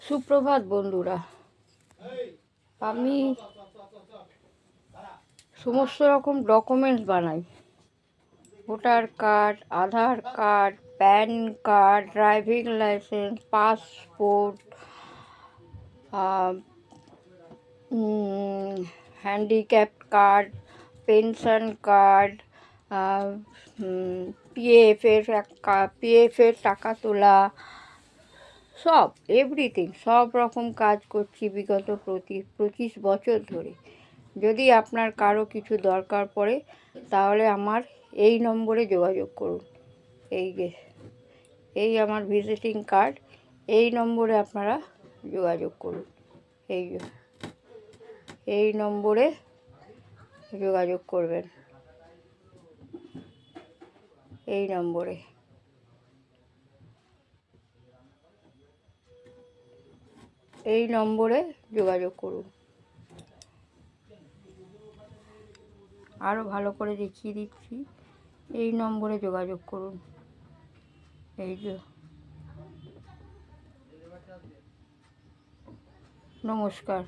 সুপ্রভাত বন্ধুরা, আমি সমস্ত রকম ডকুমেন্টস বানাই। Voter card, Aadhaar card, PAN card, driving licence, passport, handicap card, pension card, পিএফের টাকা তোলা, সব এভরিথিং, সব রকম কাজ করছি বিগত 25 বছর ধরে। যদি আপনার কারো কিছু দরকার পড়ে তাহলে আমার এই নম্বরে যোগাযোগ করুন। এই আমার ভিজিটিং কার্ড, এই নম্বরে আপনারা যোগাযোগ করুন। এই নম্বরে যোগাযোগ করবেন। এই নম্বরে যোগাযোগ করুন। আরও ভালো করে দেখিয়ে দিচ্ছি, এই নম্বরে যোগাযোগ করুন। নমস্কার।